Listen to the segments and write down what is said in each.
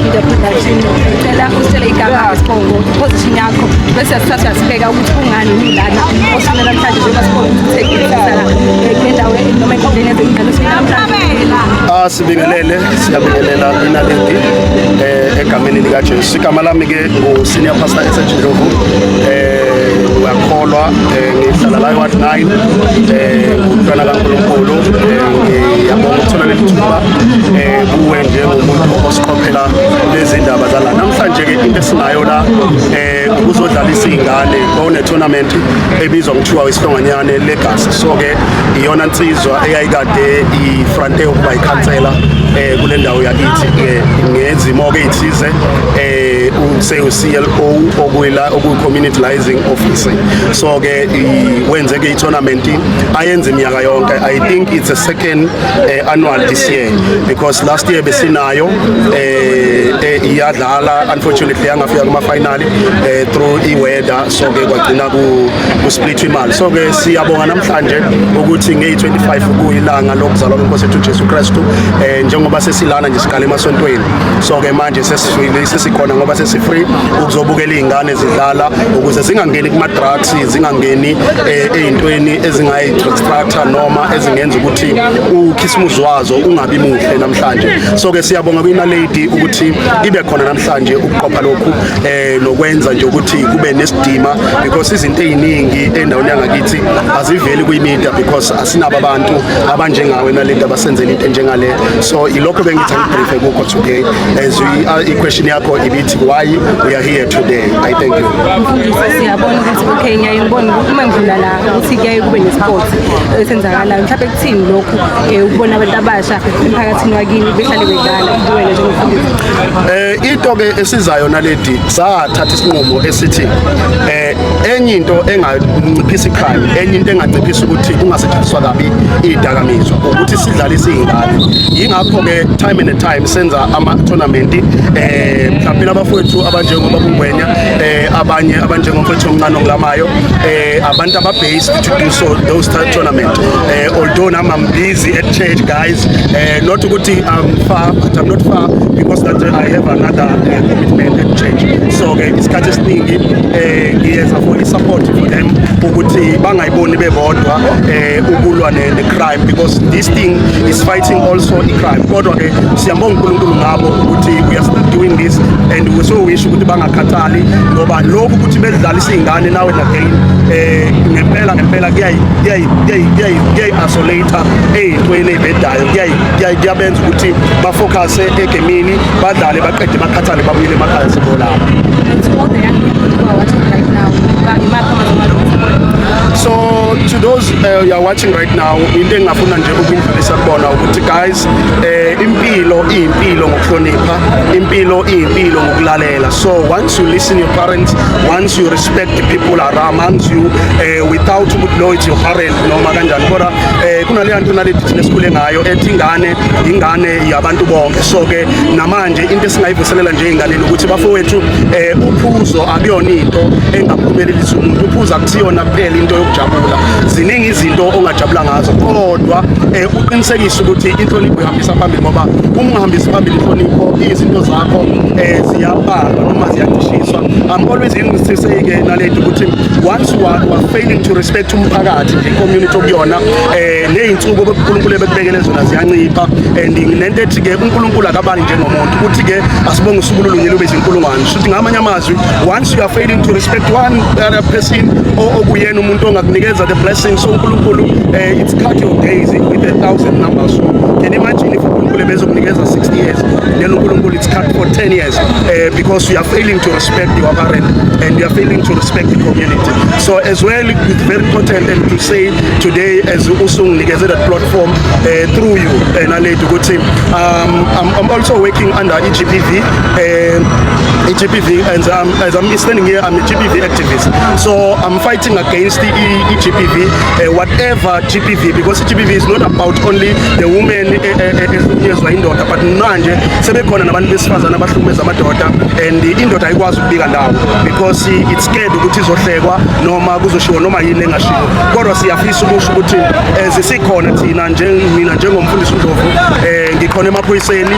Video production cela usele igama Sibongo position yakho bese sithatha sibeka ukuthi kungani ngilana osina namhlanje njengoba Sibongo uthekisela ngendawo noma enkundleni ezingalo sinamhlanje siyabingelela inaledi egameni lika Jesu. Igama lami ke ngo senior pastor eSejindlovu uyakholwa ngihlala la Ward 9 umntwana kaNkulunkulu ngiyabonga ukuthola leli thuba kuwe njengomuntu osiqophela lezi ndaba zala namhlanje ke into esinayo la ukuzodlala izingane kone tournament ebizwa ngokuthiwa isihlonganyane legacy. So ke iyona insizwa eyayikade ifront yokuba ikhansela kule ndawo yakithi ngezimo ke ithize CLO oku-community liaison officer. So ke wenze ke i-tournament ayenze iminyaka yonke. I think it's a second annual this year because last year besinayo iyadlala unfortunately yangafika kuma-final through i-weather. So ke kwagcina ku-split imali. So ke siyabonga namhlanje ukuthi ngeyi-25 kuyilanga lokuzalwa kwenkosi yethu Jesu Kristu njengoba sesilana nje siqala emasontweni. So ke manje sesikhona ngoba sesi-free ukuzobukela iy'ngane zidlala ukuze zingangeni kuma-drugs, zingangeni ey'ntweni ezingayi-distractor noma ezingenza ukuthi ukhisimusi wazo ungabi muhle namhlanje. So ke siyabonga kwinaledi ukuthi ibe khona namhlanje ukuqopha lokhu nokwenza nje ukuthi kube nesidima because izinto ey'ningi endaweni yangakithi aziveli kwi-media because asinabo abantu abanjengawe naledi abasenzela into enjengale. So ilokho bengithi angibrife kukho today as i-question yakho ibithi why we are here today. I thank you. Siyabona ukuthi okay ngiyayibona uma ngidlula la ukuthi kuyaye kube ne-sport esenzakalayo mhlawumbe kuthini lokhu ukubona abantu abasha emphakathini wakini behlale bedlala kuwena njengomfundisi. Into ke esizayo naledi sathatha isinqumo esithi enye into enganciphisa icrime, enye into enganciphisa ukuthi kungasetshenziswa kabi idakamizwa ukuthi sidlalise izingane. Yingakho ke time and time senza ama-tournament mhlawumbe abafowethu abanjengoba Bungwenya abanye abanjengomfowethu omncane ongilamayo abantu aba-based to do so those tournament. Although I'm busy at church guys, not ukuthi I'm far, but I'm not far because that I have another commitment at church. So isikhathi esiningi ngiyeza for i-support for them ukuthi bangayiboni bebodwa ukulwa ne-crime because this thing is fighting also i-crime. Kodwa ke siyambonga uNkulunkulu ngabo ukuthi we are still doing this and we so wish ukuthi bangakhathali ngoba lokhu ukuthi bedlalisa izingane nawe again ngempela kuyayi-isolate ey'ntweni ey'bhedayo, kuyabenza ukuthi bafocuse egemini badlale baqede bakhathale babuyele emakhaya sebolabo. So to those you are watching right now, into engafuna nje ukuyidlulisa kubona ukuthi guys impilo iyimpilo ngokuhlonipha, impilo iyimpilo ngokulalela. So once you listen your parents, once you respect the people around you without ukuthi lo it's your parent noma kanjani, kodwa kunaleya nto naledi thina esikhule ngayo ethi ingane yabantu bonke. So ke namanje into esingayivuselela nje ey'nganeni ukuthi bafowethu uphuzo akuyona into engaphumelelisa umuntu. Uphuzo akusiyona kuphela into yokujabula, ziningi izinto ongajabula ngazo, kodwa uqinisekise ukuthi inhlonipho ihambisa phambili ngoba ungahambisi phambili inhlonipho izinto zakho ziyabalwa noma ziyadishiswa. I'm always insiseke nalento ukuthi once you are failing to respect umphakathi i-community okuyona ney'nsuku uNkulunkulu ebekubekele zona ziyancipha and nento ethi ke uNkulunkulu akabali njengomuntu ukuthi ke asibonge usuku lulunye lube izinkulungwane futhi ngamanye amazwi once you are failing to respect one other person okuyena umuntu ongakunikeza the blessings uNkulunkulu it's cut your days with 1,000 numbers. So can you imagine if uNkulunkulu bezokunikeza 60 years then uNkulunkulu it's cut for 10 years because you are failing to respect your parent and you are failing to respect the community. So as well it's very important and to say today as usunginikeze that platform through you naledi ukuthi I'm also working under EGPV and as I'm standing here I'm a GPV activist, so I'm fighting against the EGPV whatever GPV, because GPV is not about only the women ezwa indoda but manje sebekhona nabantu besifazana abahlukumeza amadoda and indoda ayikwazi ukubika ndawo because it's scared ukuthi izohlekwa noma kuzoshiwo noma yini engashiwo, kodwa siyafisa ukusho ukuthi zisikhona thina mina njengomfundisi uNdlovu ngikhona emaphoyiseni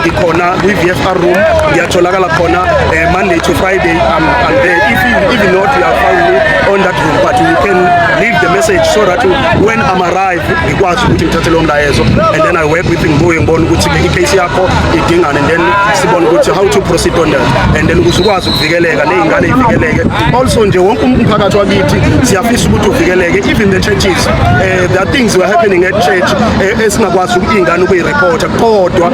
ngikhona kwi-VFR room ngiyatholakala khona Monday to Friday I'm there. If you not you are found on that room but you can leave the message so that when I'm arrive ngikwazi ukuthi ngithathe lo mlayezo and then I work with ngibuye ngibone ukuthi i-case yakho idingana and then sibone ukuthi how to proceed on that and then ukuzukwazi ukuvikeleka nezingane ivikeleke. Also nje wonke umphakathi wakithi siyafisa ukuthi uvikeleke, even the churches there are things were happening at church esingakwazi ukuyingane ukuyireport kodwa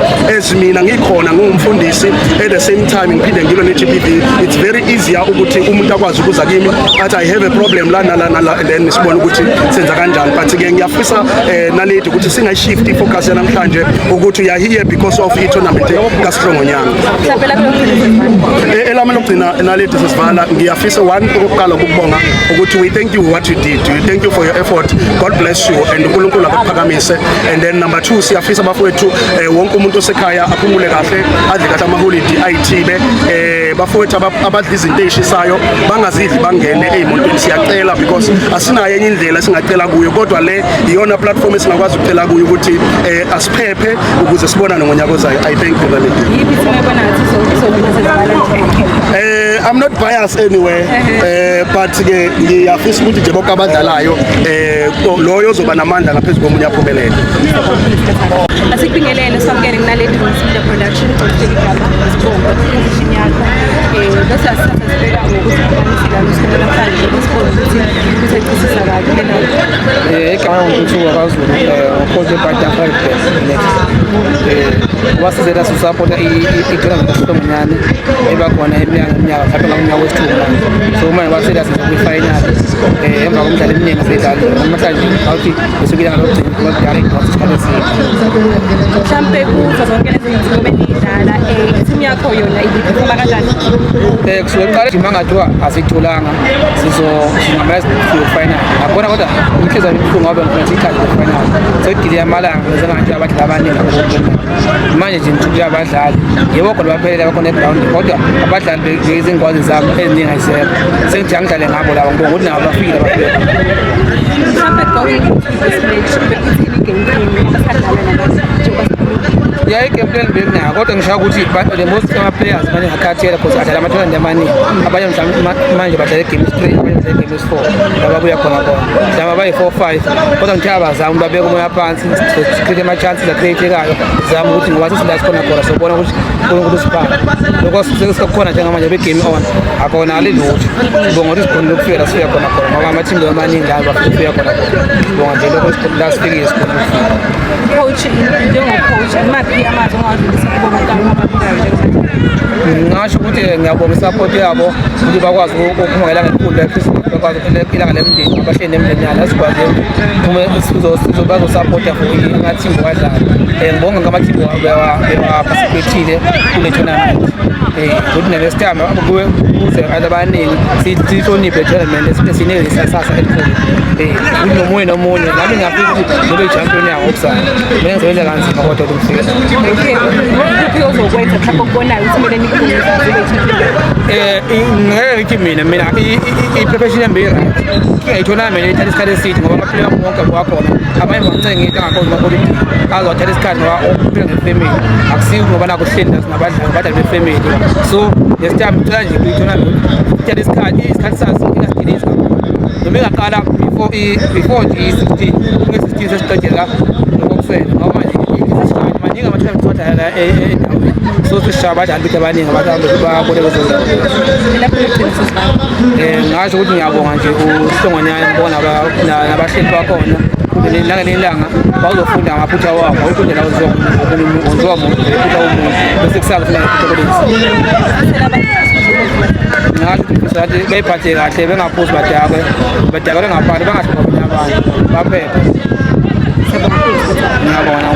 mina ngikhona ngumfundisi at the same time ngiphinde ngilo ne-GPV it's very easier ukuthi umuntu akwazi ukuza kimi athi I have a problem la and then sibone ukuthi senza kanjani. But ke ngiyafisa naledi ukuthi singayishift ifocus yanamhlanje ukuthi we are here because of i-tournament kaSihlongonyanga. Elami lokugcina naledi sesivala ngiyafisa one okokuqala ukubonga ukuthi we thank you what you did, we thank you for your effort, God bless you and uNkulunkulu akaphakamise. And then number 2 siyafisa bafowethu wonke umuntu osekhaya aphumule kahle adle kahle ama-holiday ayithile bafowethu abadla izinto ey'shisayo bangazidli bangene ey'motweni siyacela because asinayo enye indlela singacela kuyo, kodwa le iyona platform esingakwazi ukucela kuyo ukuthi asiphephe ukuze sibonane ngonyaka ozayo. I thank you very I'm not biased anyway but ke ngiyafisa ukuthi nje bonke abadlalayo loyo ozoba namandla ngaphezu komunye aphumelele. Asikubingelele samukele kunaledi Msindo Production osigaba isibongo position yakho bese asasibeka ngokuthi kunisela usikole namhlanje isibongo ukuthi kuthethisa kahle igama ngokuthi wakwaZulu ukhoze ibhayida next wasizela support i-tournament yaSihlongonyane ebakhona iminyaka mhlawumbe ngomnyaka wesithupha, so manje wasela kwi-final emva komdlalo eminingi seyidlala namhlanje awuthi besukile ngalokugcina kodwa isikhathi mhlampe kuzo zonke lezi zinto benidlala i-team yakho yona iphuma kanjani? Kusuke kuqala nje mangathiwa asitholanga singamela final akhona kodwa umhlezo ubuhlungu ngoba ngifuna ikhathi final sekudile amalanga njengathi abadlali abaningi manje nje ngithuke abadlali yebo kodwa baphelele bakhona ground kodwa abadlali bezingwazi zami eziningi ayisekho sengithi angidlale ngabo labo ngibonga ukuthi nabo bafikile baphela. Mhlampe going into this match bekuthini game plan asadlala nabantu yeah, i-game plan bekunako kodwa ngisho ukuthi the most ama-players manje ngakhathela because adlala ama-tournament amaningi, abanye manje badlala i-game 3 abanye badlala i-game 4 ababuya khona mhlawumbe abayi-4-5 kodwa ngithe abazami babeka umoya phansi sicreate ama-chances acreatekayo zama ukuthi ngoba sesila sikhona khona sobona ukuthi uNkulunkulu usiphatha lokho sekukhona njengamanje be-game on akhona alilutho sibonga ukuthi sikhona lokufika la sifika khona ngoba ama-team lo amaningi la bafika khona sibonga nje lokho la sifikile sikhona coach njengo-coach imaphi amazwi ongawadlulisa kubantu abaphilayo njengamanje? Ngasho ukuthi ngiyabonga i-support yabo ukuthi bakwazi ukuphumela ngenkundla ye-Facebook, bakwazi ilanga lemndeni abahleli nemndeni yalo asikwazi bazosapota for amathimba abadlali. Ngibonga ngamathimba bewaparticipatile kule tournament ukuthi ne-next time kuze abantu abaningi sihloniphe i-tournament sinesasasa elikhulu ukuthi nomunye nami ngiyafisa ukuthi ngibe i-champion yabo okuzayo mina ngizoyenza kanzima kodwa kumfika. Kuphi ozokwenza mhlawumbe okubonayo ukuthi kumele nikhulise ngeke mina i-profession yami right ngiyayithonamela ithatha isikhathi eside ngoba amaplayer wonke wakhona abanye bancenge into angakhozi amapolitiki azothatha isikhathi ngoba ukuphila ngefamily akusiyo ngoba nakho sihleli abadlali befamily so this time ngicela nje kuyithonamela ithatha isikhathi sazo ingasidilizi kakhulu noma ingaqala before i-16 nge-16 sesiqedela ngokuswela ngoba manje maningi amathela ngithoda endaweni so sishaya abadlali bethu abaningi babone ngasho ukuthi ngiyabonga nje uhlongonyane ngibona nabahleli bakhona ukuthi langelinye ilanga bazofunda amaphutha wabo ukundlela wenziwa umuntu iphutha womuntu bese kusasa ukuthi iphutha kwelenzi ngathi beyiphathe kahle bengaphuzi badakwe ngaphandle bangahlongobeni abantu baphephe ngiyabona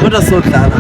kodwa sodlala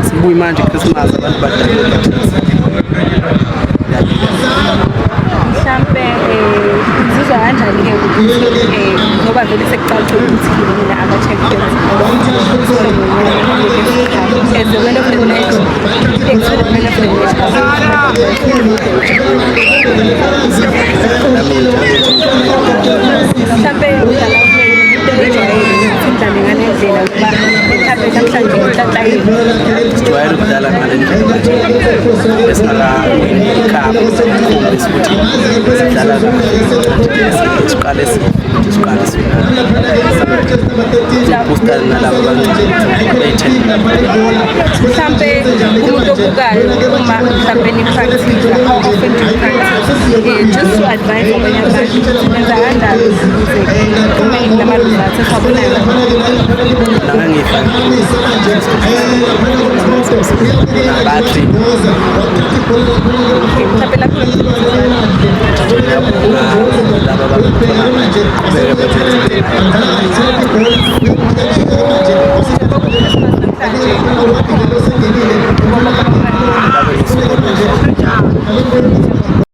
sibuye manje Christmas abantu badala mhlambe ngizizwa kanjani-ke ukuthi ngoba vele sekuqala ukuthi mina ama-champions as the man of the match ex-the man of the match mhlambe udlala ngale ndlela ukuba mhlambe namhlanje ngithatayile sijwayele ukudlala ngale ndlela esingakawini ikhaphu ukhombisa ukuthi sidlala siqale sibusta nalabo mhlambe umuntu obukayo uma mhlambe ni-practice how often do you practice just to advise abanye abantu nenza kanjani ukuze uma nginama-results esiwabonayo battery mhlambe lapho